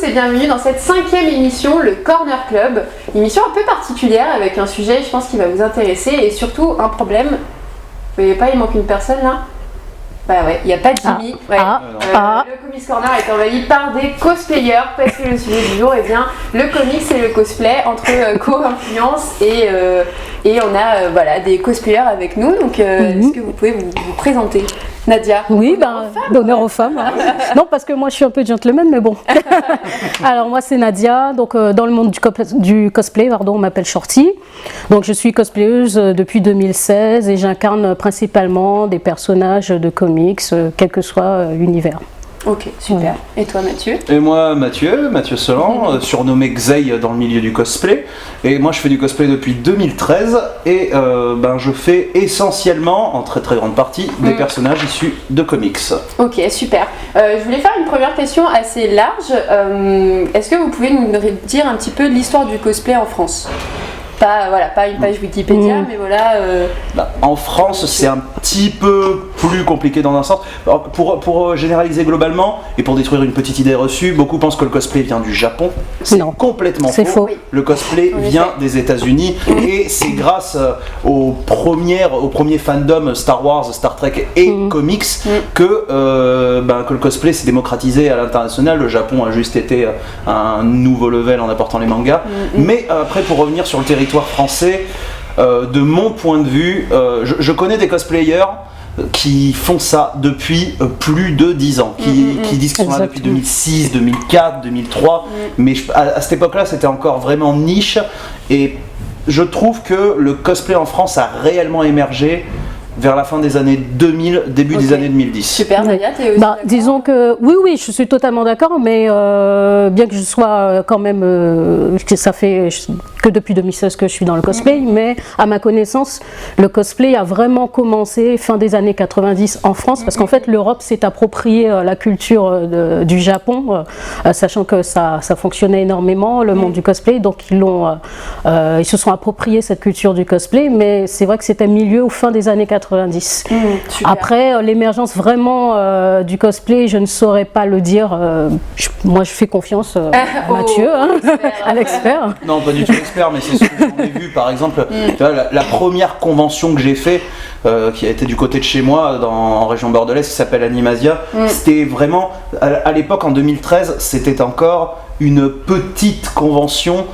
et bienvenue dans cette 5e émission, le Corner Club. Émission un peu particulière avec un sujet, je pense, qui va vous intéresser et surtout un problème. Vous voyez pas, il manque une personne là? Bah ouais, il n'y a pas de Jimmy. Le Comics Corner est envahi par des cosplayers parce que le sujet du jour est bien le comics et le cosplay entre co-influence et on a voilà, des cosplayers avec nous. Donc est-ce que vous pouvez vous présenter? Nadia? Oui, d'honneur aux femmes. Non, parce que moi je suis un peu gentleman, mais bon. Alors moi c'est Nadia, donc dans le monde du cosplay, on m'appelle Shorty. Donc je suis cosplayeuse depuis 2016 et j'incarne principalement des personnages de comics, quel que soit l'univers. Ok, super. Et toi Mathieu? Et moi Mathieu Solan, surnommé Xey dans le milieu du cosplay. Et moi je fais du cosplay depuis 2013 et je fais essentiellement, en très très grande partie, des personnages issus de comics. Ok, super. Je voulais faire une première question assez large. Est-ce que vous pouvez nous dire un petit peu l'histoire du cosplay en France? Pas une page Wikipédia, mais voilà. En France, c'est un petit peu plus compliqué dans un sens. Pour généraliser globalement et pour détruire une petite idée reçue, beaucoup pensent que le cosplay vient du Japon. C'est complètement faux. Le cosplay vient des États-Unis et c'est grâce aux premiers fandoms Star Wars, Star Trek et comics que le cosplay s'est démocratisé à l'international. Le Japon a juste été un nouveau level en apportant les mangas. Mais après, pour revenir sur le territoire français, de mon point de vue, je connais des cosplayers qui font ça depuis plus de 10 ans, qui disent qu'ils sont là depuis 2006, 2004, 2003, mais à cette époque-là c'était encore vraiment niche et je trouve que le cosplay en France a réellement émergé vers la fin des années 2000, début des années 2010. Super, Nadia, t'es aussi disons que oui, je suis totalement d'accord, mais bien que je sois quand même, ça fait que depuis 2016 que je suis dans le cosplay, mais à ma connaissance, le cosplay a vraiment commencé fin des années 90 en France, parce qu'en fait l'Europe s'est appropriée la culture du Japon, sachant que ça fonctionnait énormément, le monde du cosplay, donc ils se sont appropriés cette culture du cosplay, mais c'est vrai que c'était milieu ou fin des années 90. Après, l'émergence vraiment du cosplay, je ne saurais pas le dire. Moi, je fais confiance à Mathieu, à l'expert. Non, pas du tout expert, mais c'est ce que j'en ai vu. Par exemple, tu vois, la première convention que j'ai fait, qui a été du côté de chez moi, en région bordelaise, qui s'appelle Animasia, c'était vraiment, à l'époque, en 2013, c'était encore une petite convention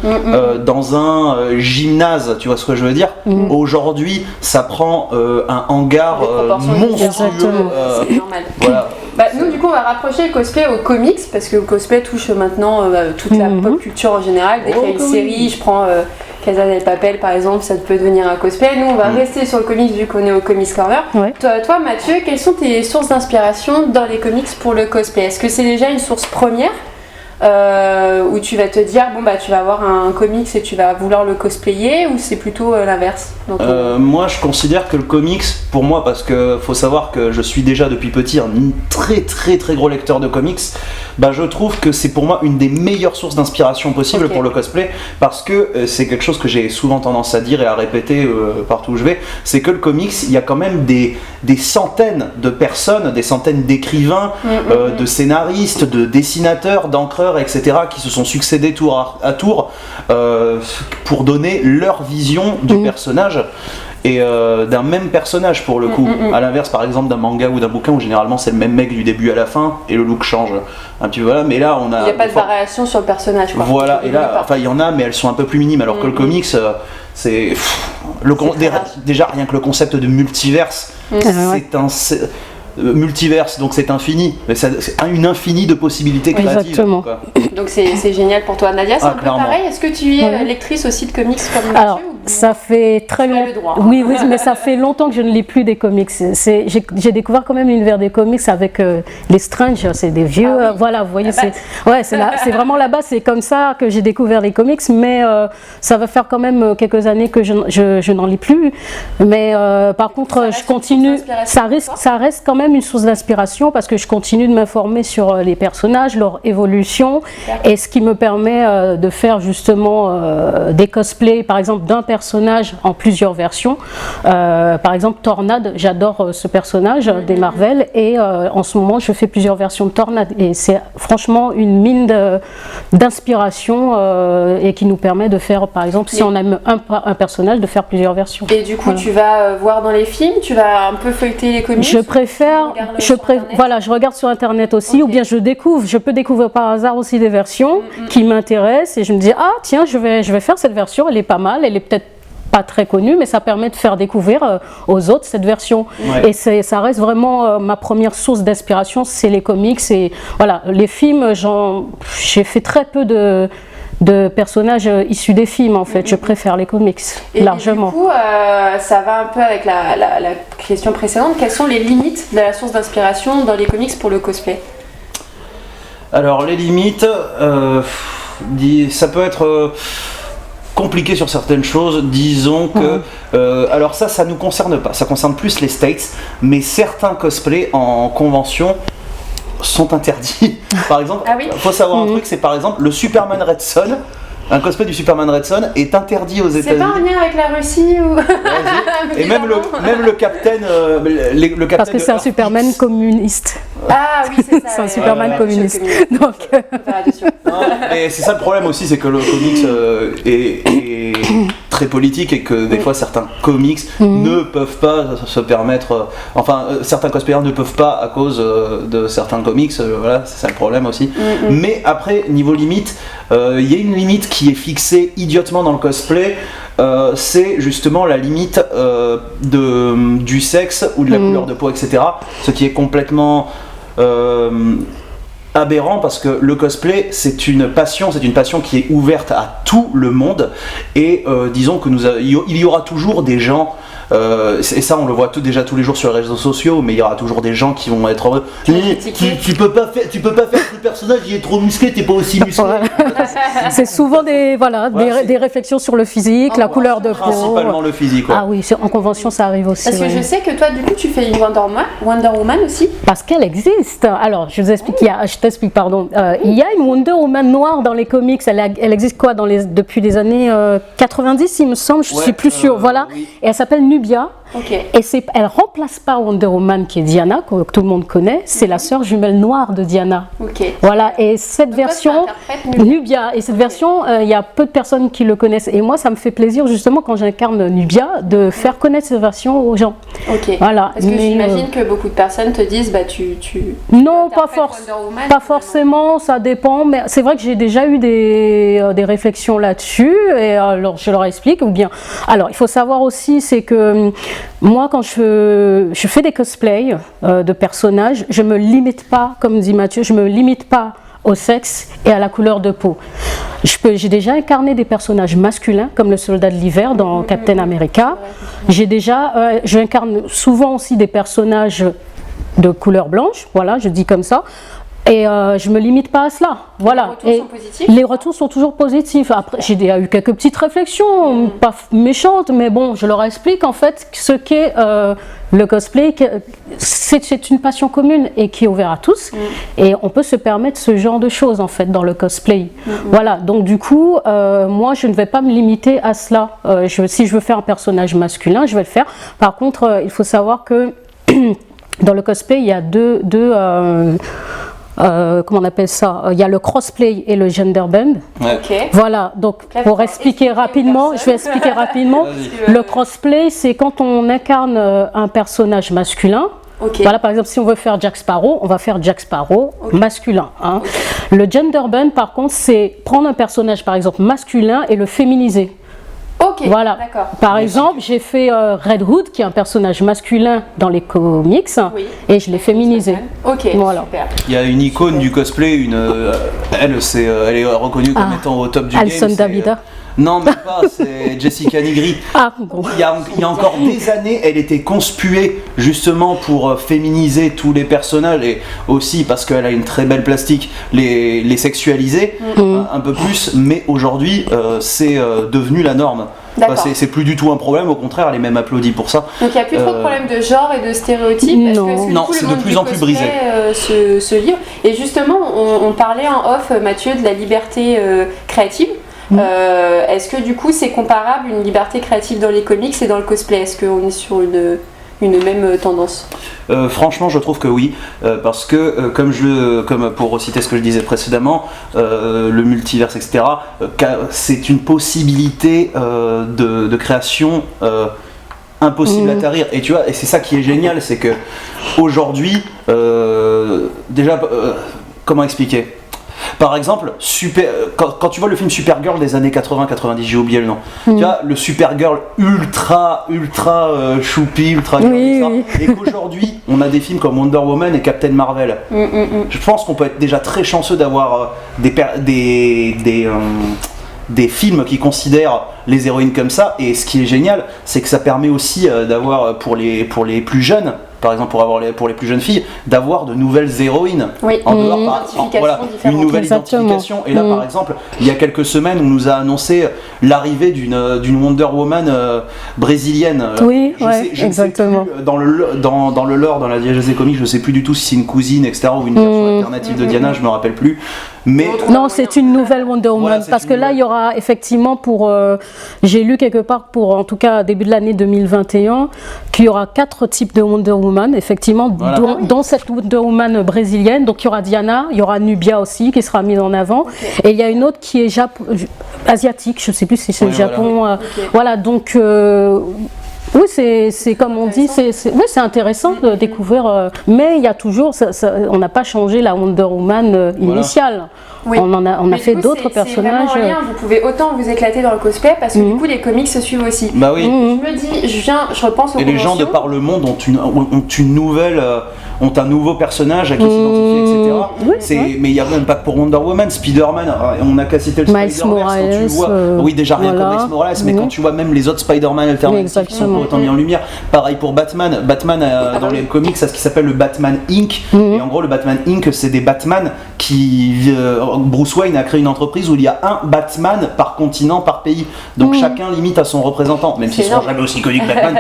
dans un gymnase, tu vois ce que je veux dire. Aujourd'hui, ça prend un hangar monstrueux. C'est normal. Voilà. Nous, du coup, on va rapprocher le cosplay aux comics, parce que le cosplay touche maintenant toute la pop culture en général. Dès qu'il y a une série, je prends Casa del Papel par exemple, ça peut devenir un cosplay. Nous, on va rester sur le comics vu qu'on est au Comics Corner. Toi, Mathieu, quelles sont tes sources d'inspiration dans les comics pour le cosplay? Est-ce que c'est déjà une source première où tu vas te dire tu vas avoir un comics et tu vas vouloir le cosplayer, ou c'est plutôt l'inverse? Moi je considère que le comics, pour moi, parce que faut savoir que je suis déjà depuis petit un très très très gros lecteur de comics, je trouve que c'est pour moi une des meilleures sources d'inspiration possible pour le cosplay, parce que c'est quelque chose que j'ai souvent tendance à dire et à répéter partout où je vais, c'est que le comics, il y a quand même des centaines de personnes, des centaines d'écrivains, de scénaristes, de dessinateurs, d'encreurs, etc., qui se sont succédés tour à tour pour donner leur vision du personnage et d'un même personnage pour le coup. À l'inverse, par exemple, d'un manga ou d'un bouquin où généralement c'est le même mec du début à la fin et le look change un petit peu. Voilà, mais là on a. Il n'y a pas de variation sur le personnage, quoi. Voilà, et là, il y en a, mais elles sont un peu plus minimes. Alors que le comics, c'est déjà rien que le concept de multiverse, multiverse, donc c'est infini, mais c'est une infinie de possibilités créatives. Exactement. Quoi. Donc c'est génial pour toi. Nadia, c'est un peu pareil. Est-ce que tu es lectrice aussi de comics comme Mathieu? Alors, ça fait très longtemps. Oui, mais ça fait longtemps que je ne lis plus des comics. J'ai découvert quand même l'univers des comics avec les Strange, c'est des vieux. Voilà, vous voyez, c'est vraiment la base. C'est comme ça que j'ai découvert les comics, mais ça va faire quand même quelques années que je n'en lis plus. Mais par contre, je continue. Ça reste quand même une source d'inspiration parce que je continue de m'informer sur les personnages, leur évolution Et ce qui me permet de faire justement des cosplays, par exemple, d'un personnage en plusieurs versions. Par exemple, Tornade, j'adore ce personnage des Marvel, et en ce moment, je fais plusieurs versions de Tornade. Et c'est franchement une mine d'inspiration et qui nous permet de faire, par exemple, si on aime un personnage, de faire plusieurs versions. Et du coup, tu vas voir dans les films, tu vas un peu feuilleter les comics. Je préfère, voilà, je regarde sur Internet aussi, ou bien je peux découvrir par hasard aussi des versions qui m'intéressent, et je me dis, ah tiens, je vais faire cette version, elle est pas mal, elle est peut-être pas très connue, mais ça permet de faire découvrir aux autres cette version. Et ça reste vraiment ma première source d'inspiration, c'est les comics. Et voilà, les films, j'ai fait très peu de personnages issus des films, en fait. Je préfère les comics, largement. Et du coup, ça va un peu avec la question précédente. Quelles sont les limites de la source d'inspiration dans les comics pour le cosplay? Alors, les limites, ça peut être compliqué sur certaines choses. Disons que... alors ça nous concerne pas. Ça concerne plus les States, mais certains cosplays en convention sont interdits. Par exemple, faut savoir un truc, c'est par exemple le Superman Red Son. Un cosplay du Superman Red Son est interdit aux États-Unis. C'est pas un lien avec la Russie ou... Et même le Captain... Parce que c'est un Superman communiste. Ah oui, c'est ça. C'est un Superman communiste. Donc... Non, mais c'est ça le problème aussi, c'est que le comics est très politique, et que des fois certains comics ne peuvent pas se permettre... certains cosplayers ne peuvent pas à cause de certains comics. Voilà, c'est ça le problème aussi. Mais après, niveau limite, il y a une limite qui est fixée idiotement dans le cosplay, c'est justement la limite du sexe ou de la couleur de peau, etc. Ce qui est complètement aberrant, parce que le cosplay, c'est une passion qui est ouverte à tout le monde, et disons que il y aura toujours des gens, et ça on le voit déjà tous les jours sur les réseaux sociaux, mais il y aura toujours des gens qui vont être tu peux pas faire ce personnage, il est trop musclé, t'es pas aussi musclé. C'est souvent des réflexions sur le physique, la couleur de peau. Principalement le physique. Ah oui, en convention ça arrive aussi. Parce que je sais que toi du coup tu fais une Wonder Woman aussi. Parce qu'elle existe. Alors je t'explique, pardon. Il y a une Wonder Woman noire dans les comics. Elle existe depuis les années 90, il me semble. Je suis plus sûre. Voilà. Oui. Et elle s'appelle Nubia. Okay. Et elle remplace pas Wonder Woman qui est Diana, que tout le monde connaît. C'est la sœur jumelle noire de Diana. Okay. Voilà. Et cette version, Nubia. Et cette version, il y a peu de personnes qui le connaissent. Et moi, ça me fait plaisir justement quand j'incarne Nubia de faire connaître cette version aux gens. Ok. Voilà. Parce que j'imagine que beaucoup de personnes te disent, non, pas forcément. Ça dépend. Mais c'est vrai que j'ai déjà eu des réflexions là-dessus. Et alors, je leur explique. Ou bien, alors, il faut savoir aussi, c'est que moi, quand je fais des cosplays de personnages, je me limite pas, comme dit Mathieu, je me limite pas au sexe et à la couleur de peau. J'ai déjà incarné des personnages masculins, comme le soldat de l'hiver dans Captain America. J'incarne souvent aussi des personnages de couleur blanche, voilà, je dis comme ça. Et je me limite pas à cela. Voilà. Les retours sont positifs. Les retours sont toujours positifs. Après, j'ai eu quelques petites réflexions, pas méchantes, mais bon, je leur explique en fait ce qu'est le cosplay. C'est une passion commune et qui est ouverte à tous. Et on peut se permettre ce genre de choses en fait dans le cosplay. Voilà. Donc du coup, moi, je ne vais pas me limiter à cela. Si je veux faire un personnage masculin, je vais le faire. Par contre, il faut savoir que dans le cosplay, il y a deux comment on appelle ça? Il y a le crossplay et le genderbend. Okay. Voilà, donc pour expliquer rapidement, je vais expliquer rapidement. Le crossplay, c'est quand on incarne un personnage masculin. Okay. Voilà, par exemple, si on veut faire Jack Sparrow, on va faire Jack Sparrow masculin. Hein. Okay. Le genderbend, par contre, c'est prendre un personnage, par exemple, masculin et le féminiser. Ok, voilà. D'accord. Par exemple, j'ai fait Red Hood, qui est un personnage masculin dans les comics, et je l'ai féminisé. Ok, voilà. Super. Il y a une icône du cosplay, elle est reconnue comme étant au top du Alison game. Davida. Non, même pas, c'est Jessica Nigri. Ah, bon. Il y a encore des années, elle était conspuée justement pour féminiser tous les personnages et aussi parce qu'elle a une très belle plastique, les sexualiser un peu plus, mais aujourd'hui c'est devenu la norme. C'est plus du tout un problème, au contraire, elle est même applaudie pour ça. Donc il n'y a plus trop de problème de genre et de stéréotypes. Non, c'est de plus en plus brisé. Ce livre. Et justement, on parlait en off, Mathieu, de la liberté créative. Est-ce que du coup c'est comparable une liberté créative dans les comics et dans le cosplay? Est-ce qu'on est sur une même tendance? Franchement, je trouve que oui, parce que comme pour reciter ce que je disais précédemment, le multiverse, etc., c'est une possibilité de création impossible à tarir. Et tu vois, et c'est ça qui est génial, c'est que aujourd'hui, déjà, comment expliquer? Par exemple, quand tu vois le film Supergirl des années 80-90, j'ai oublié le nom. Tu vois, le Supergirl ultra choupi, ultra et qu'aujourd'hui, on a des films comme Wonder Woman et Captain Marvel. Je pense qu'on peut être déjà très chanceux d'avoir des films qui considèrent les héroïnes comme ça. Et ce qui est génial, c'est que ça permet aussi d'avoir pour les plus jeunes, par exemple pour les plus jeunes filles, d'avoir de nouvelles héroïnes en dehors, une nouvelle identification. Et là, par exemple, il y a quelques semaines, on nous a annoncé l'arrivée d'une Wonder Woman brésilienne. Exactement. Sais plus, dans le lore, dans la diégèse des comics, je sais plus du tout si c'est une cousine, etc., ou une version alternative de Diana, je me rappelle plus. Mais non, c'est une nouvelle Wonder Woman, parce que là, il y aura effectivement j'ai lu quelque part pour, en tout cas, début de l'année 2021, qu'il y aura 4 types de Wonder Woman, effectivement, dont cette Wonder Woman brésilienne. Donc il y aura Diana, il y aura Nubia aussi qui sera mise en avant, et il y a une autre qui est asiatique, je ne sais plus si c'est le Japon. Voilà, donc oui, c'est comme on dit, c'est intéressant de découvrir, mais il y a toujours, on n'a pas changé la Wonder Woman initiale. On a fait d'autres personnages. C'est vraiment en lien, vous pouvez autant vous éclater dans le cosplay parce que du coup les comics se suivent aussi. Bah oui. Je me dis, je repense aux Et les gens de par le monde ont un nouveau personnage à qui s'identifier, etc. Mais il n'y a même pas que pour Wonder Woman, Spider-Man, on n'a qu'à citer le Spider-Verse quand tu vois. Oui, déjà rien comme Miles Morales, mais quand tu vois même les autres Spider-Man alternatifs qui sont autant mis en lumière. Pareil pour Batman. Batman dans les comics, c'est ce qui s'appelle le Batman Inc. Et en gros, le Batman Inc, c'est des Batman qui. Bruce Wayne a créé une entreprise où il y a un Batman par continent, par pays. Donc chacun limite à son représentant, même s'ils ne seront jamais aussi connus que Batman.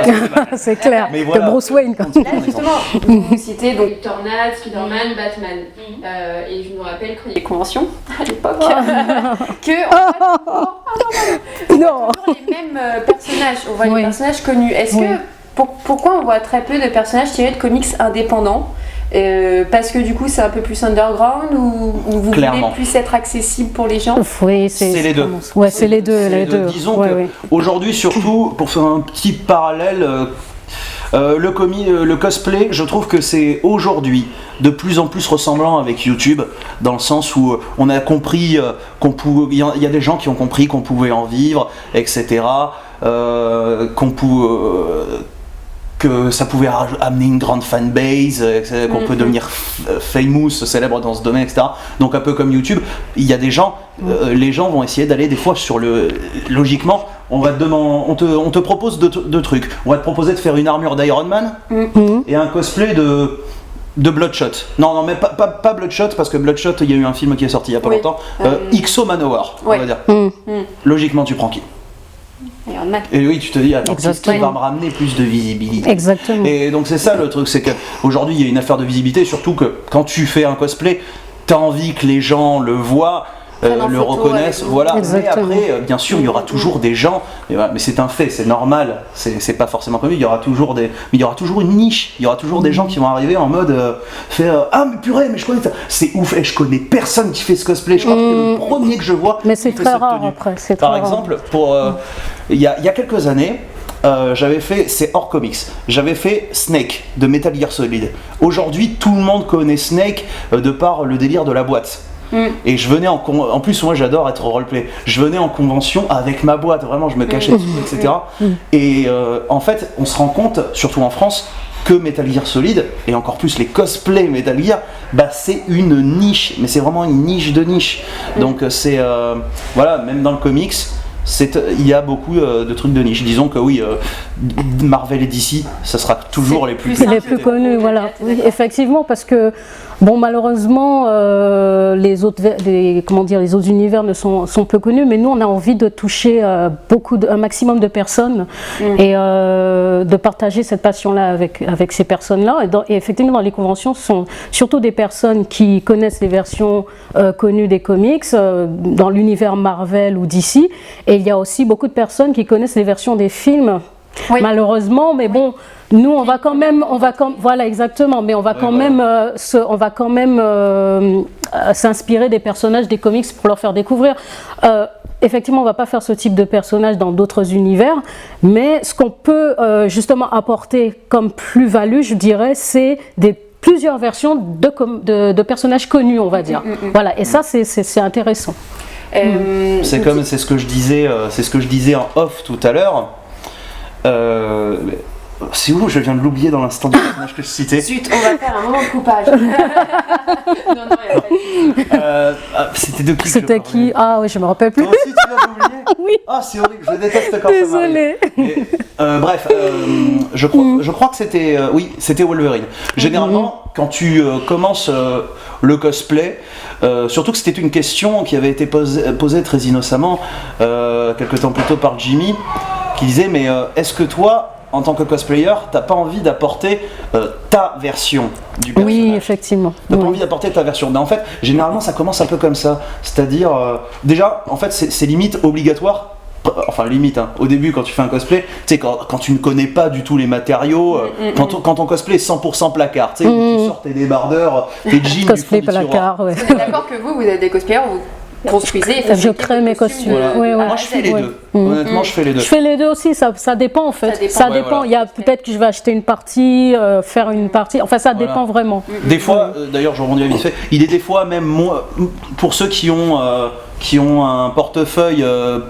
C'est clair, mais voilà, que Bruce Wayne. Là, justement, vous citez donc Tornade, Spider-Man, Batman. Et je me rappelle quand il y a des conventions à l'époque, que on voit toujours les mêmes personnages. On voit les personnages connus. Est-ce que pourquoi on voit très peu de personnages tirés de comics indépendants? Parce que du coup c'est un peu plus underground ou vous voulez plus être accessible pour les gens? Oui, c'est les deux. Ouais, c'est les deux. Disons qu'aujourd'hui, surtout, pour faire un petit parallèle, le cosplay, je trouve que c'est aujourd'hui de plus en plus ressemblant avec YouTube, dans le sens où on a compris il y a des gens qui ont compris qu'on pouvait en vivre, etc. Que ça pouvait amener une grande fanbase, qu'on peut devenir famous, célèbre dans ce domaine, etc. Donc un peu comme YouTube, il y a des gens, les gens vont essayer d'aller des fois sur logiquement, on te propose deux trucs. On va te proposer de faire une armure d'Iron Man et un cosplay de Bloodshot. Non, mais pas Bloodshot, parce que Bloodshot, il y a eu un film qui est sorti il y a pas longtemps. XO Manowar, on va dire. Logiquement, tu prends qui? Et oui, tu te dis, attends, qu'est-ce qui va me ramener plus de visibilité? Exactement. Et donc c'est ça le truc, c'est qu'aujourd'hui il y a une affaire de visibilité, surtout que quand tu fais un cosplay, t'as envie que les gens le voient, le reconnaissent, voilà. Exactement. Mais après, bien sûr, il y aura toujours des gens, mais c'est un fait, c'est normal, c'est pas forcément connu, il y aura toujours mais il y aura toujours une niche, il y aura toujours des gens qui vont arriver en mode faire ah mais purée, mais je connais ça, c'est ouf, et je connais personne qui fait ce cosplay, je crois que c'est le premier que je vois. Mais c'est très rare après, c'est par exemple, il y a quelques années, c'est hors comics, j'avais fait Snake de Metal Gear Solid. Aujourd'hui, tout le monde connaît Snake de par le délire de la boîte. Et je venais en plus, moi j'adore être roleplay. Je venais en convention avec ma boîte, vraiment, je me cachais dessus, etc. Et en fait, on se rend compte, surtout en France, que Metal Gear Solid, et encore plus les cosplays Metal Gear, c'est une niche, mais c'est vraiment une niche de niche. Donc c'est, voilà, même dans le comics, il y a beaucoup de trucs de niche. Disons que oui, Marvel et DC, ça sera toujours les plus connus. Voilà, oui, effectivement, parce que bon, malheureusement, les autres univers sont peu connus, mais nous, on a envie de toucher un maximum de personnes et de partager cette passion-là avec ces personnes-là. Et effectivement, dans les conventions, ce sont surtout des personnes qui connaissent les versions connues des comics dans l'univers Marvel ou DC. Et il y a aussi beaucoup de personnes qui connaissent les versions des films. Oui. Malheureusement, mais bon, nous on va quand même, voilà exactement, mais on va quand même s'inspirer des personnages des comics pour leur faire découvrir. Effectivement, on ne va pas faire ce type de personnage dans d'autres univers, mais ce qu'on peut justement apporter comme plus-value, je dirais, c'est plusieurs versions de personnages connus, on va dire. Voilà, et ça c'est intéressant. C'est ce que je disais en off tout à l'heure. C'est où je viens de l'oublier dans l'instant du personnage que je citais. Zut, on va faire un moment de coupage. Non, il y a pas de... C'était de qui? C'était qui? Ah oui, je me rappelle plus. Toi aussi, tu l'as oublié? Oui. Ah, c'est horrible, je déteste quand ça m'arrive. Désolée. Bref, je crois que c'était Wolverine. Généralement, quand tu commences le cosplay, surtout que c'était une question qui avait été posée très innocemment quelques temps plus tôt par Jimmy, qui disait mais est-ce que toi, en tant que cosplayer, t'as pas envie d'apporter ta version du personnage? Oui, effectivement. T'as pas envie d'apporter ta version. Ben, en fait, généralement, ça commence un peu comme ça. C'est-à-dire, déjà, en fait, c'est limite obligatoire. Enfin, limite, hein. Au début, quand tu fais un cosplay, tu sais, quand tu ne connais pas du tout les matériaux, quand ton cosplay est 100% placard, tu sais, tu sors tes débardeurs, tes jeans, cosplay placard, ouais. Vous êtes d'accord que vous êtes des cosplayers, vous construisez et fabriquez. Je crée mes costumes. Voilà. Ouais. Moi, je fais les deux. Honnêtement, je fais les deux. Je fais les deux aussi, ça dépend en fait. Ça dépend. Voilà. Il y a peut-être que je vais acheter une partie, faire une partie. Enfin, ça dépend vraiment. Des fois, d'ailleurs, je rebondis vite fait. Il est des fois même moins pour ceux qui ont un portefeuille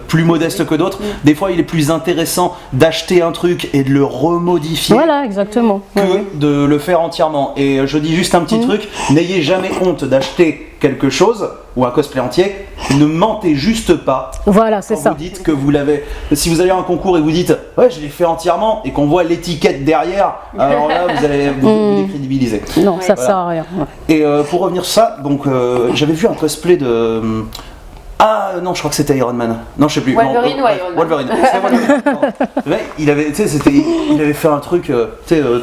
plus modeste que d'autres. Des fois, il est plus intéressant d'acheter un truc et de le remodifier. Voilà, exactement. Que de le faire entièrement. Et je dis juste un petit truc, n'ayez jamais honte d'acheter quelque chose ou un cosplay entier, ne mentez juste pas. Voilà, c'est ça. Vous dites que vous l'avez. Si vous allez à un concours et vous dites ouais, je l'ai fait entièrement et qu'on voit l'étiquette derrière, alors là vous allez vous décrédibiliser. Non, ça sert à rien. Et pour revenir sur ça, donc j'avais vu un cosplay de. Ah non, je crois que c'était Iron Man. Non, je sais plus. Wolverine ou Iron Man. Wolverine. C'est Wolverine. Ouais, il avait fait un truc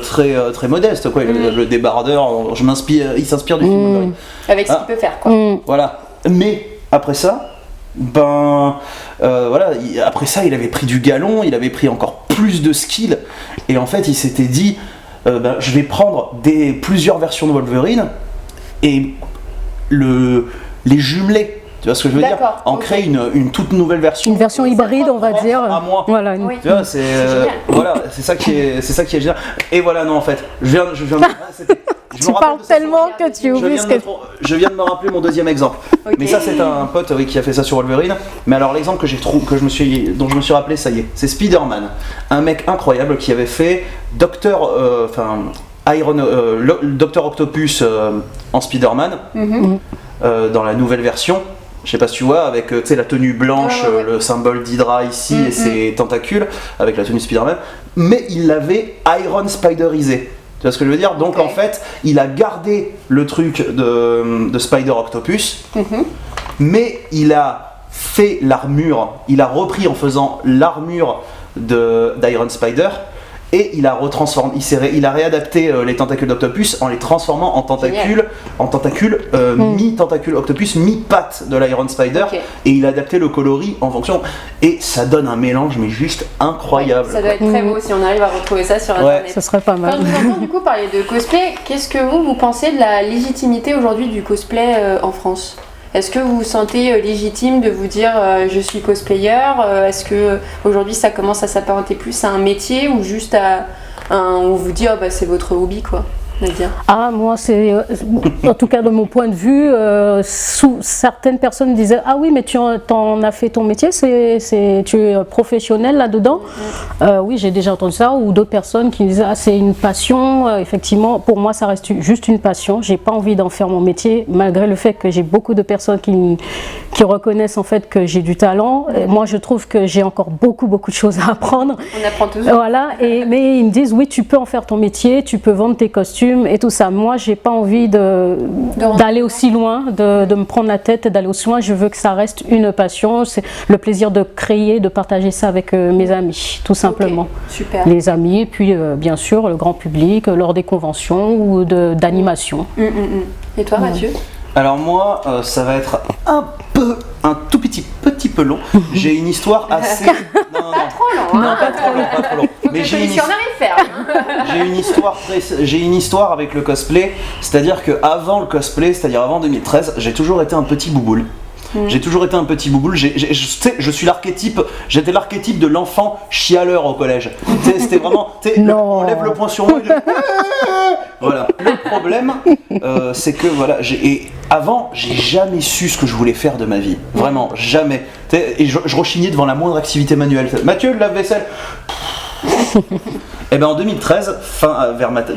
très modeste quoi. Il avait le débardeur. Il s'inspire du film Wolverine. Avec ce qu'il peut faire quoi. Voilà. Mais après ça, après ça, il avait pris du galon, il avait pris encore plus de skill. Et en fait, il s'était dit, je vais prendre plusieurs versions de Wolverine et les jumeler. Tu vois ce que je veux dire? En créer une toute nouvelle version. Une version hybride, on va dire. À moi. Voilà. Tu vois, c'est ça qui est génial. Et voilà, non, en fait, je viens de. Tu parles tellement que tu oublies ce que. Je viens de me rappeler mon deuxième exemple. Mais ça, c'est un pote qui a fait ça sur Wolverine. Mais alors, l'exemple dont je me suis rappelé, ça y est, c'est Spider-Man. Un mec incroyable qui avait fait Docteur Octopus en Spider-Man dans la nouvelle version. Je sais pas si tu vois, avec la tenue blanche, le symbole d'Hydra ici et ses tentacules, avec la tenue Spider-Man, mais il l'avait Iron Spiderisé. Tu vois ce que je veux dire? Donc en fait, il a gardé le truc de Spider Octopus, mais il a fait l'armure, il a repris en faisant l'armure d'Iron Spider, et il a retransformé, il a réadapté les tentacules d'Octopus en les transformant en tentacules, mi-tentacule Octopus, mi-patte de l'Iron Spider, et il a adapté le coloris en fonction, et ça donne un mélange mais juste incroyable. Ça doit être très beau si on arrive à retrouver ça sur internet. Ça serait pas mal. Quand je vous entends du coup parler de cosplay, qu'est-ce que vous pensez de la légitimité aujourd'hui du cosplay en France? Est-ce que vous vous sentez légitime de vous dire je suis cosplayer? Est-ce que aujourd'hui ça commence à s'apparenter plus à un métier ou juste à on vous dit c'est votre hobby quoi? Nadia? Ah, moi, c'est, en tout cas de mon point de vue, certaines personnes disaient « Ah oui, mais tu en as fait ton métier, tu es professionnel là-dedans ». Oui, j'ai déjà entendu ça. Ou d'autres personnes qui disaient « Ah, c'est une passion ». Effectivement, pour moi, ça reste juste une passion. J'ai pas envie d'en faire mon métier, malgré le fait que j'ai beaucoup de personnes qui reconnaissent en fait que j'ai du talent. Et moi, je trouve que j'ai encore beaucoup de choses à apprendre. On apprend toujours. Voilà, mais ils me disent « Oui, tu peux en faire ton métier, tu peux vendre tes costumes et tout ça ». Moi, j'ai pas envie d'aller aussi loin, de me prendre la tête et d'aller aussi loin. Je veux que ça reste une passion. C'est le plaisir de créer, de partager ça avec mes amis, tout simplement. Super. Les amis, et puis bien sûr le grand public lors des conventions ou d'animation. Et toi, Mathieu? Alors moi, ça va être un tout petit peu long. J'ai une histoire assez... Pas trop long, hein. Non, pas trop long. Mais j'ai une histoire avec le cosplay, c'est-à-dire que avant le cosplay, c'est-à-dire avant 2013, j'ai toujours été un petit bouboule. J'ai toujours été un petit bouboule. Je suis l'archétype. J'étais l'archétype de l'enfant chialeur au collège. C'était vraiment. On lève le poing sur moi. Voilà. Le problème, c'est que voilà, avant, j'ai jamais su ce que je voulais faire de ma vie. Vraiment, jamais. Et je rechignais devant la moindre activité manuelle. Mathieu, le lave-vaisselle. Et ben en 2013,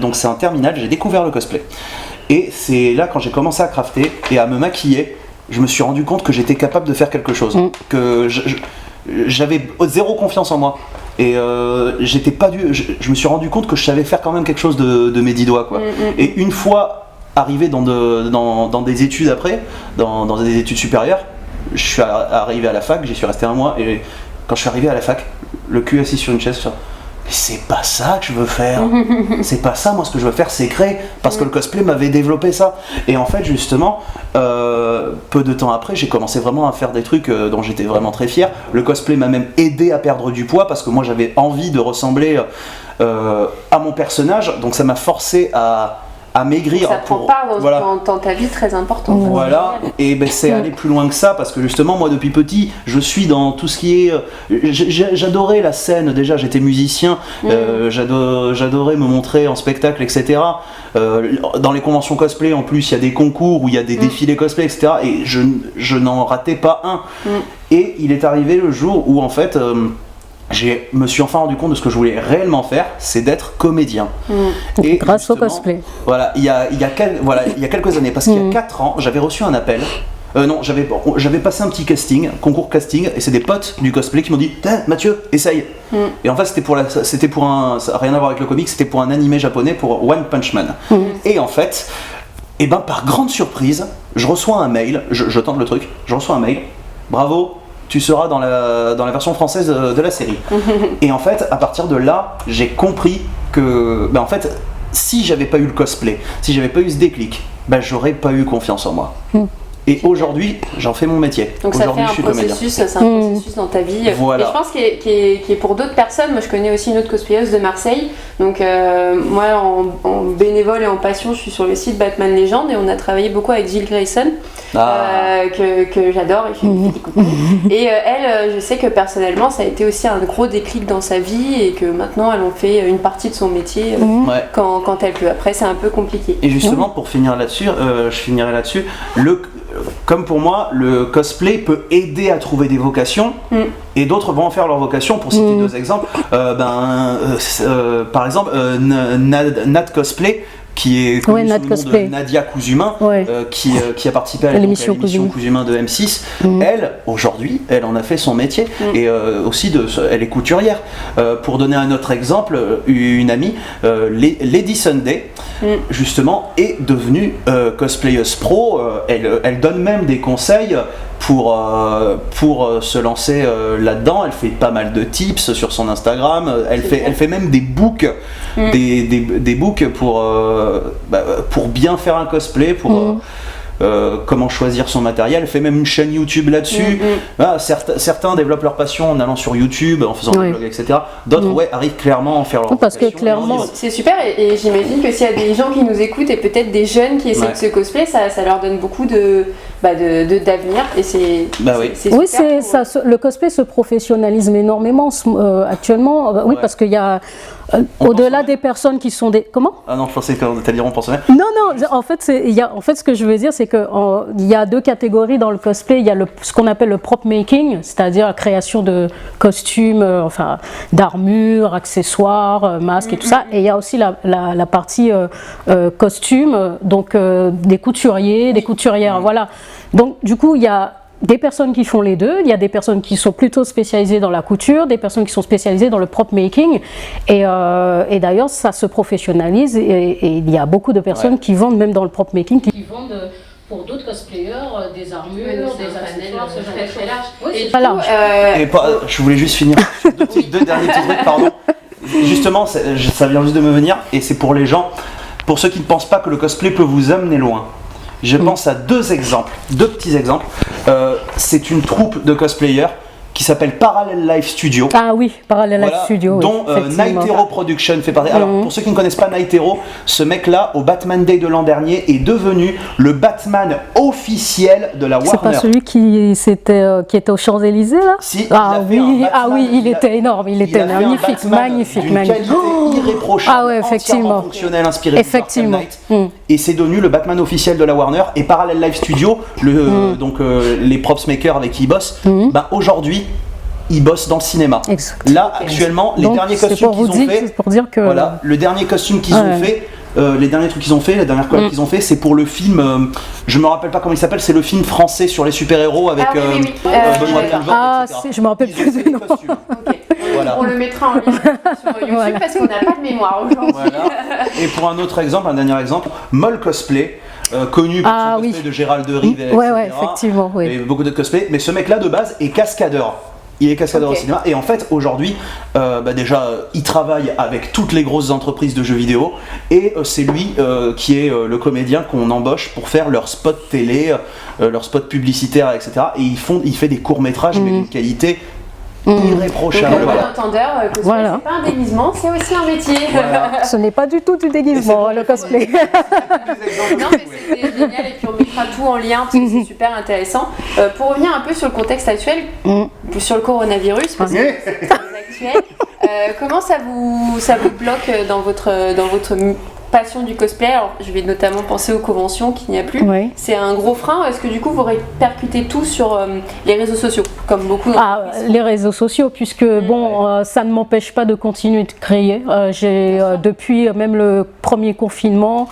donc c'est en terminale, j'ai découvert le cosplay. Et c'est là quand j'ai commencé à crafter et à me maquiller. Je me suis rendu compte que j'étais capable de faire quelque chose, que j'avais zéro confiance en moi et je me suis rendu compte que je savais faire quand même quelque chose de mes 10 doigts quoi. Et une fois arrivé dans des études après, dans des études supérieures, je suis arrivé à la fac, j'y suis resté 1 mois et quand je suis arrivé à la fac, le cul assis sur une chaise, c'est pas ça que je veux faire. C'est pas ça, moi ce que je veux faire c'est créer, parce que le cosplay m'avait développé ça. Et en fait justement, peu de temps après, j'ai commencé vraiment à faire des trucs dont j'étais vraiment très fier. Le cosplay m'a même aidé à perdre du poids, parce que moi j'avais envie de ressembler à mon personnage, donc ça m'a forcé à maigrir. Ça prend part dans ta vie très importante. Voilà, et ben c'est aller plus loin que ça, parce que justement moi depuis petit je suis dans tout ce qui est j'adorais la scène, déjà j'étais musicien, j'adorais me montrer en spectacle, etc. Dans les conventions cosplay en plus il y a des concours où il y a des défilés cosplay, etc. et je n'en ratais pas un. Et il est arrivé le jour où en fait je me suis enfin rendu compte de ce que je voulais réellement faire, c'est d'être comédien. Et grâce au cosplay. Voilà, il y a quelques années, parce qu'il y a 4 ans, j'avais reçu un appel. J'avais passé un petit concours casting, et c'est des potes du cosplay qui m'ont dit Mathieu, essaye. Et en fait, c'était pour un, ça n'a rien à voir avec le comic, c'était pour un animé japonais, pour One Punch Man. Et en fait, par grande surprise, je reçois un mail, je tente le truc, je reçois un mail, bravo. Tu seras dans la version française de la série. Et en fait, à partir de là, j'ai compris que, en fait, si j'avais pas eu le cosplay, si j'avais pas eu ce déclic, j'aurais pas eu confiance en moi. Et aujourd'hui, j'en fais mon métier. Donc ça fait un processus dans ta vie. Voilà. Et je pense qu'il est pour d'autres personnes. Moi, je connais aussi une autre cosplayeuse de Marseille. Donc moi, en bénévole et en passion, je suis sur le site Batman Legend et on a travaillé beaucoup avec Jill Grayson, que j'adore et je lui fais des coucou. Et elle, je sais que personnellement, ça a été aussi un gros déclic dans sa vie et que maintenant, elle en fait une partie de son métier quand elle peut. Après, c'est un peu compliqué. Et justement, pour finir là-dessus, je finirai là-dessus. Comme pour moi, le cosplay peut aider à trouver des vocations et d'autres vont en faire leur vocation. Pour citer 2 exemples, par exemple, Nat Cosplay, qui est connue sous le nom de Nadia Cousumain, qui a participé à l'émission Cousumain de M6. Elle, aujourd'hui, elle en a fait son métier et aussi elle est couturière. Pour donner un autre exemple, une amie, Lady Sunday, justement, est devenue cosplayeuse pro. Elle donne même des conseils pour se lancer là-dedans. Elle fait pas mal de tips sur son Instagram. Elle fait même des books, des books pour bien faire un cosplay, pour comment choisir son matériel. Elle fait même une chaîne YouTube là-dessus. Certains développent leur passion en allant sur YouTube, en faisant des vlogs, etc. D'autres arrivent clairement à en faire leur parce que clairement c'est super et j'imagine que s'il y a des gens qui nous écoutent et peut-être des jeunes qui essaient de se cosplay, ça leur donne beaucoup d'avenir et c'est le cosplay se professionnalise énormément actuellement. Parce qu'il y a Au-delà des personnes qui sont des... Comment? Ah non, je pensais que t'allais dire on pensait. Non, en fait, ce que je veux dire, c'est qu'il y a deux catégories dans le cosplay. Il y a ce qu'on appelle le prop making, c'est-à-dire la création de costumes, d'armure, accessoires, masques et tout ça. Et il y a aussi la partie costume, donc des couturiers, des couturières, voilà. Donc, du coup, il y a des personnes qui font les deux, il y a des personnes qui sont plutôt spécialisées dans la couture, des personnes qui sont spécialisées dans le prop making, et d'ailleurs ça se professionnalise, et il y a beaucoup de personnes qui vendent même dans le prop making, qui vendent pour d'autres cosplayers des armures, des accessoires, ce genre de choses. Oui, c'est large. Je voulais juste finir sur deux derniers petits trucs, pardon. Justement, ça vient juste de me venir, et c'est pour les gens, pour ceux qui ne pensent pas que le cosplay peut vous amener loin. Je pense à deux petits exemples. C'est une troupe de cosplayers qui s'appelle Parallel Life Studio. Ah oui, Parallel Life Studio, dont Night Hero Production fait partie. Alors pour ceux qui ne connaissent pas Night Hero, ce mec-là, au Batman Day de l'an dernier, est devenu le Batman officiel de la Warner. C'est pas celui qui était aux Champs-Élysées là? Si. Il était énorme, il était magnifique. D'une qualité irréprochable, ah ouais, effectivement, entièrement fonctionnel, inspiré de Arkham Knight. Et c'est devenu le Batman officiel de la Warner. Et Parallel Life Studio, donc les props makers avec qui ils bossent, aujourd'hui ils bossent dans le cinéma. Exact. Là actuellement, les derniers costumes qu'ils ont fait, voilà, le dernier costume qu'ils ont fait, les derniers trucs qu'ils ont fait, la dernière collab qu'ils ont fait, c'est pour le film, je me rappelle pas comment il s'appelle, c'est le film français sur les super-héros avec Benoît Poelvoorde, etc. Je me rappelle plus du nom. Voilà. On le mettra en lien sur YouTube parce qu'on n'a pas de mémoire aujourd'hui. Voilà. Et pour un autre exemple, un dernier exemple, Moll Cosplay. Connu pour son cosplay de Gérald de Rive, etc. Effectivement, Et beaucoup de cosplay. Mais ce mec-là, de base, est cascadeur. Il est cascadeur au cinéma. Et en fait, aujourd'hui, déjà, il travaille avec toutes les grosses entreprises de jeux vidéo. Et c'est lui qui est le comédien qu'on embauche pour faire leurs spots télé, leurs spots publicitaires, etc. Et il fait des courts-métrages, mais d'une qualité irréprochable. Donc, bon entendeur, cosplay, c'est pas un déguisement, c'est aussi un métier. Voilà. Ce n'est pas du tout du déguisement, le cosplay. Non, mais c'était génial, et puis on mettra tout en lien parce que c'est super intéressant. Pour revenir un peu sur le contexte actuel, sur le coronavirus, parce que c'est très actuel, comment ça vous bloque dans votre passion du cosplay? Alors, je vais notamment penser aux conventions qu'il n'y a plus. C'est un gros frein. Est-ce que du coup vous répercutez tout sur les réseaux sociaux, comme beaucoup? Les réseaux sociaux, puisque ça ne m'empêche pas de continuer de créer. Depuis même le premier confinement,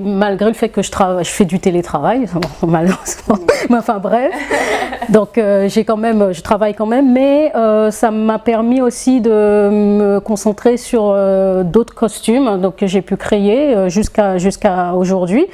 malgré le fait que je fais du télétravail, malheureusement, mais enfin bref, donc je travaille quand même, mais ça m'a permis aussi de me concentrer sur d'autres costumes, donc que j'ai pu créer jusqu'à aujourd'hui.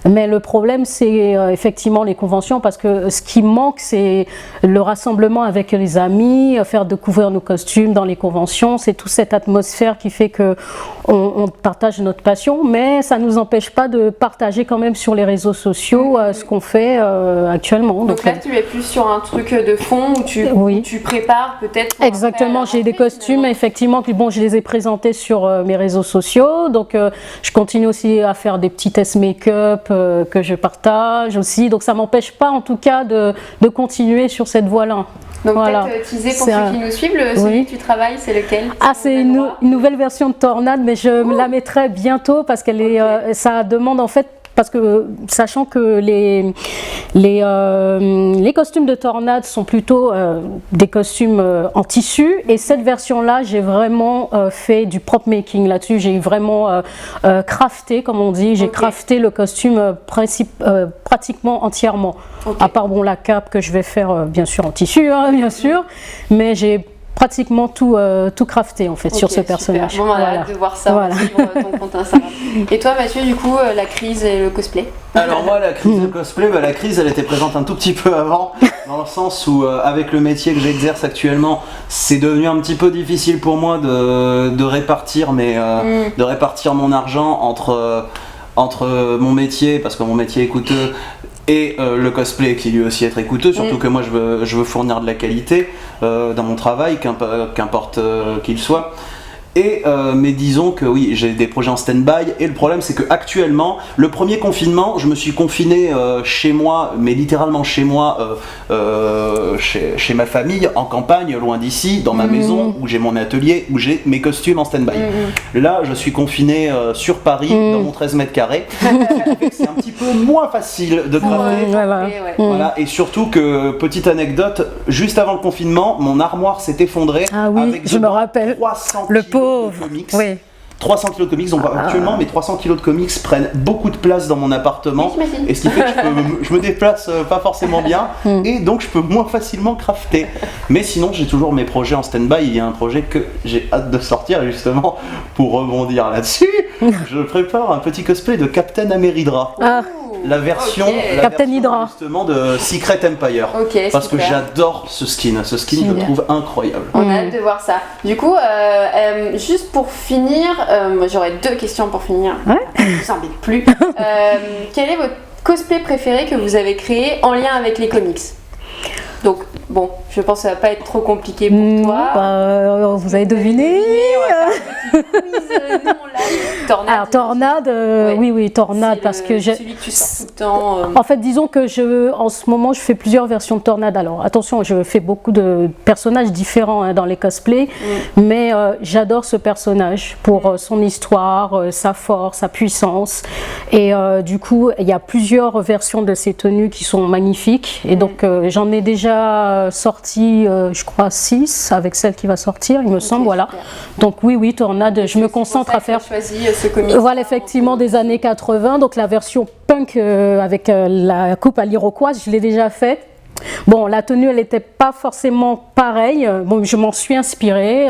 Mais le problème, c'est effectivement les conventions, parce que ce qui manque, c'est le rassemblement avec les amis, faire découvrir nos costumes dans les conventions. C'est toute cette atmosphère qui fait qu'on partage notre passion, mais ça ne nous empêche pas de partager quand même sur les réseaux sociaux ce qu'on fait actuellement. Donc là, tu es plus sur un truc de fond où tu prépares peut-être. Exactement, j'ai des costumes, effectivement, puis je les ai présentés sur mes réseaux sociaux. Donc je continue aussi à faire des petits tests make-up que je partage aussi. Donc ça ne m'empêche pas en tout cas de continuer sur cette voie-là. Donc peut-être teaser pour ceux qui nous suivent, celui que tu travailles, c'est lequel? C'est une nouvelle version de Tornade, mais je la mettrai bientôt parce qu'elle est, ça demande en fait, parce que sachant que les costumes de Tornade sont plutôt des costumes en tissu, et cette version-là, j'ai vraiment fait du prop making là-dessus. J'ai vraiment crafté, comme on dit, j'ai crafté le costume pratiquement entièrement. À part la cape que je vais faire bien sûr en tissu, bien sûr, mais j'ai pratiquement tout crafté en fait sur ce personnage. Bon, on a hâte de voir ça sur ton compte Instagram. Et toi Mathieu, du coup, la crise et le cosplay? Alors moi, la crise et le cosplay, la crise elle était présente un tout petit peu avant, dans le sens où avec le métier que j'exerce actuellement, c'est devenu un petit peu difficile pour moi de répartir mon argent entre mon métier, parce que mon métier est coûteux, et le cosplay qui lui aussi est très coûteux, surtout que moi je veux fournir de la qualité dans mon travail, qu'importe qu'il soit. Mais disons que oui, j'ai des projets en stand-by et le problème c'est que actuellement, le premier confinement, je me suis confiné chez moi, mais littéralement chez moi, chez ma famille, en campagne, loin d'ici, dans ma maison, où j'ai mon atelier, où j'ai mes costumes en stand-by. Là, je suis confiné sur Paris, dans mon 13 mètres carrés, ce qui fait que c'est un petit peu moins facile de crafter. Voilà. Et surtout que, petite anecdote, juste avant le confinement, mon armoire s'est effondrée. Ah oui, avec je me rappelle. 300 le kilos pauvre. de comics. Oui. 300 kilos de comics, donc actuellement mes 300 kilos de comics prennent beaucoup de place dans mon appartement, et ce qui fait que je me déplace pas forcément bien, et donc je peux moins facilement crafter. Mais sinon j'ai toujours mes projets en stand-by. Il y a un projet que j'ai hâte de sortir, et justement pour rebondir là-dessus, je prépare un petit cosplay de Captain Ameridra. La version, Captain Hydra, justement de Secret Empire, parce que j'adore ce skin, je le trouve incroyable. On a hâte de voir ça. Du coup, juste pour finir, moi j'aurais 2 questions pour finir. Je vous embête plus. Quel est votre cosplay préféré que vous avez créé en lien avec les comics? Donc, bon, je pense que ça va pas être trop compliqué pour toi. Vous avez deviné. On va faire un petit quiz, nous on l'a. Tornade. Alors, Tornade, oui, Tornade, parce que celui que tu sors tout le temps. En fait, disons que en ce moment, je fais plusieurs versions de Tornade. Alors, attention, je fais beaucoup de personnages différents dans les cosplays, mais j'adore ce personnage pour son histoire, sa force, sa puissance. Et du coup, il y a plusieurs versions de ses tenues qui sont magnifiques. Et donc, j'en ai déjà sorti, je crois, 6 avec celle qui va sortir, il me semble, voilà. Donc oui, Tornade, je me concentre à faire... choisi ce comics. Voilà, effectivement, des années 80, donc la version punk avec la coupe à l'iroquoise, je l'ai déjà faite. Bon, la tenue, elle n'était pas forcément pareille. Bon, je m'en suis inspirée.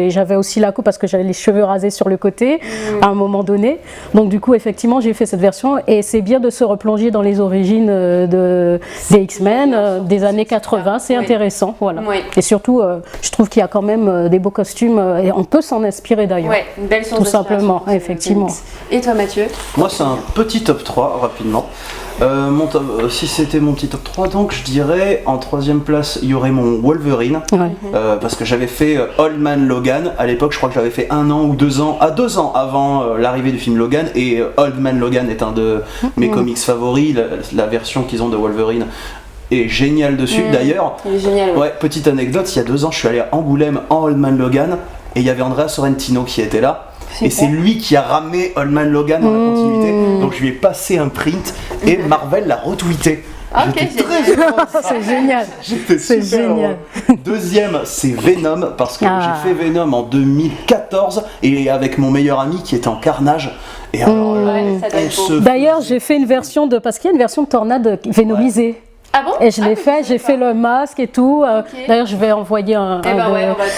J'avais aussi la coupe parce que j'avais les cheveux rasés sur le côté à un moment donné. Donc, du coup, effectivement, j'ai fait cette version. Et c'est bien de se replonger dans les origines des X-Men des années 80. C'est intéressant, voilà. Et surtout, je trouve qu'il y a quand même des beaux costumes. Et on peut s'en inspirer d'ailleurs. Ouais, une belle source tout simplement, effectivement. Et toi, Mathieu? Moi, c'est un petit top 3, rapidement. Si c'était mon petit top 3, donc je dirais en 3ème place il y aurait mon Wolverine, parce que j'avais fait Old Man Logan à l'époque. Je crois que j'avais fait 1 an ou 2 ans, 2 ans avant l'arrivée du film Logan, et Old Man Logan est un de mes comics favoris. La version qu'ils ont de Wolverine est géniale dessus. D'ailleurs, petite anecdote, il y a 2 ans je suis allé à Angoulême en Old Man Logan, et il y avait Andrea Sorrentino qui était là. Et c'est lui qui a ramené Old Man Logan dans la continuité, donc je lui ai passé un print et Marvel l'a retweeté. J'étais très heureux. C'est génial. J'étais super heureux. 2ème, c'est Venom, parce que j'ai fait Venom en 2014 et avec mon meilleur ami qui était en Carnage. Et alors, d'ailleurs, j'ai fait une version parce qu'il y a une version de Tornade vénomisée. Ah bon? Et je l'ai fait, j'ai fait le masque et tout. D'ailleurs, je vais envoyer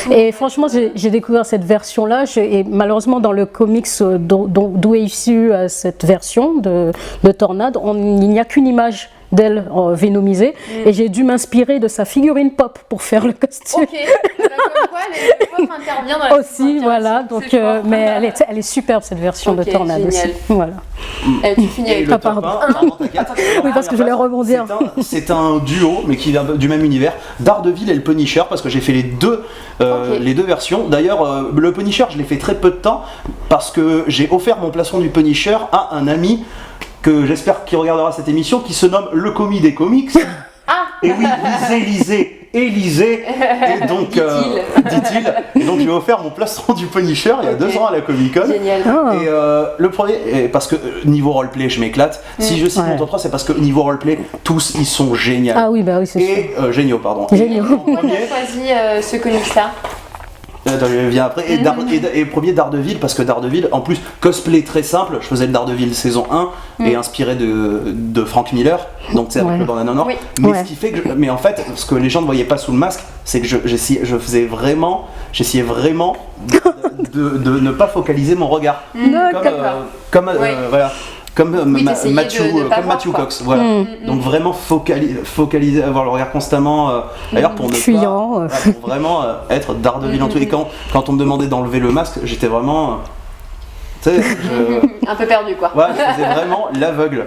Et franchement, j'ai découvert cette version-là. Et malheureusement, dans le comics d'où est issue cette version de Tornade, il n'y a qu'une image d'elle vénomisée, et j'ai dû m'inspirer de sa figurine pop pour faire le costume. Ok, comme quoi le pop intervient dans la aussi, voilà, donc, mais elle est superbe cette version de Tornade génial. aussi. Voilà. Tu finis avec le top 1, oui, parce que je voulais rebondir. C'est un duo, mais qui vient du même univers, Daredevil et le Punisher, parce que j'ai fait les deux versions. D'ailleurs, le Punisher, je l'ai fait très peu de temps, parce que j'ai offert mon plastron du Punisher à un ami que j'espère qu'il regardera cette émission, qui se nomme le commis des comics. Et oui, lisez, et donc, dit-il, et donc j'ai offert mon plastron du Punisher il y a 2 ans à la Comic-Con. Génial. Et le premier, parce que niveau roleplay, je m'éclate. Si je cite mon top 3, c'est parce que niveau roleplay, tous ils sont géniaux. Ah oui, bah oui, c'est sûr. Géniaux, pardon. Géniaux. Pourquoi tu as choisi ce comics-là? Attends, je viens après. Et premier Daredevil, parce que Daredevil, en plus, cosplay très simple. Je faisais le Daredevil saison 1 et inspiré de Frank Miller, donc c'est avec le bandana noir. Mais ce qui fait que, mais en fait, ce que les gens ne voyaient pas sous le masque, c'est que j'essayais vraiment de ne pas focaliser mon regard. Voilà. Comme Matthew Cox, voilà. Donc vraiment focaliser, avoir le regard constamment, d'ailleurs pour ne fuyant, pour vraiment être Daredevil en tout. Et quand on me demandait d'enlever le masque, j'étais vraiment, un peu perdu quoi. Ouais, je faisais vraiment l'aveugle.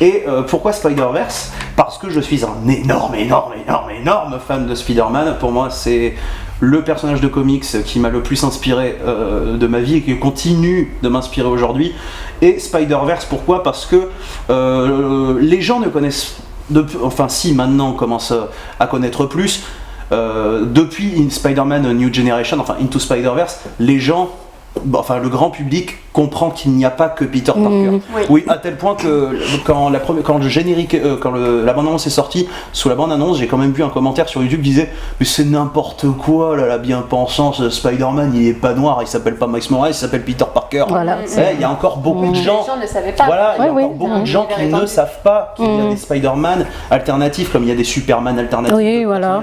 Et pourquoi Spider-Verse? parce que je suis un énorme fan de Spider-Man. Pour moi, c'est le personnage de comics qui m'a le plus inspiré de ma vie et qui continue de m'inspirer aujourd'hui. Et Spider-Verse, pourquoi ? Parce que les gens ne connaissent, enfin si, maintenant on commence à connaître plus. Depuis Spider-Man New Generation, enfin Into Spider-Verse, les gens, enfin le grand public comprend qu'il n'y a pas que Peter Parker. Oui, à tel point que quand le générique, quand la bande-annonce est sortie, sous la bande-annonce, j'ai quand même vu un commentaire sur YouTube qui disait mais c'est n'importe quoi là, la bien-pensance, Spider-Man il est pas noir, il s'appelle pas Miles Morales, il s'appelle Peter Parker. Voilà. Il y a encore beaucoup de gens, les gens ne savaient pas. Voilà, il y a encore beaucoup de gens qui ne savent pas qu'il y a des Spider-Man alternatifs, comme il y a des Superman alternatifs. Oui, voilà.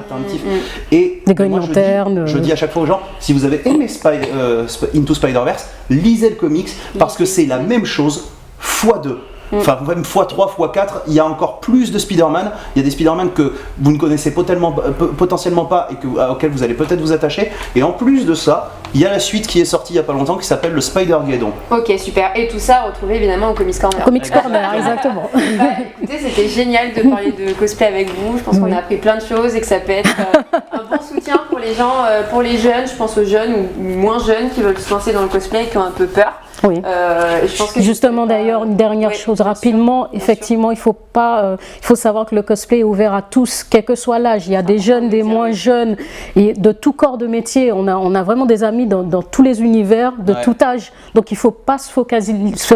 Et des Green Lantern. Je dis à chaque fois aux gens, si vous avez aimé Into Spider-Verse, lisez le comics parce que c'est la même chose x2. Enfin, même x3, x4, il y a encore plus de Spider-Man. Il y a des Spider-Man que vous ne connaissez potentiellement pas et auxquels vous allez peut-être vous attacher. Et en plus de ça, il y a la suite qui est sortie il n'y a pas longtemps qui s'appelle le Spider-Geddon. Ok, super. Et tout ça retrouvé évidemment au Comics Corner. Comics Corner, exactement. Écoutez, c'était génial de parler de cosplay avec vous. Je pense qu'on a appris plein de choses et que ça peut être un bon soutien pour les gens, pour les jeunes. Je pense aux jeunes ou moins jeunes qui veulent se lancer dans le cosplay et qui ont un peu peur. Oui. Je pense que justement d'ailleurs une dernière chose rapidement, effectivement il faut savoir que le cosplay est ouvert à tous, quel que soit l'âge. Il y a des jeunes, des moins jeunes, et de tout corps de métier. On a vraiment des amis dans tous les univers, de tout âge. Donc il ne faut pas se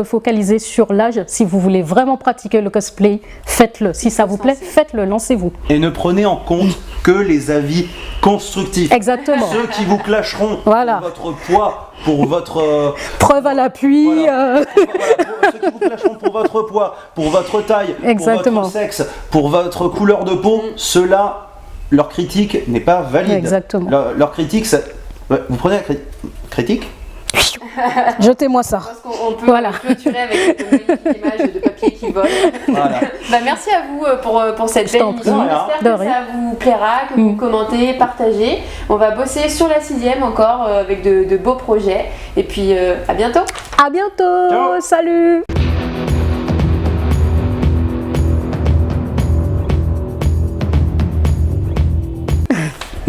focaliser sur l'âge. Si vous voulez vraiment pratiquer le cosplay, faites-le. Si ça vous plaît, faites-le, lancez-vous. Et ne prenez en compte que les avis constructifs. Exactement. Ceux qui vous clasheront pour votre poids, pour votre preuve à l'appui. Ceux qui vous clasheront pour votre poids, pour votre taille, pour votre sexe, pour votre couleur de peau, ceux-là, leur critique n'est pas valide. Exactement. Leur critique, vous prenez la critique. Jetez-moi ça. Je pense qu'on peut clôturer avec une magnifique image de papier qui vole. Voilà. Merci à vous pour cette belle émission. J'espère que ça vous plaira, que vous commentez, partagez. On va bosser sur la 6e encore avec de beaux projets. Et puis à bientôt. À bientôt. Ciao. Salut.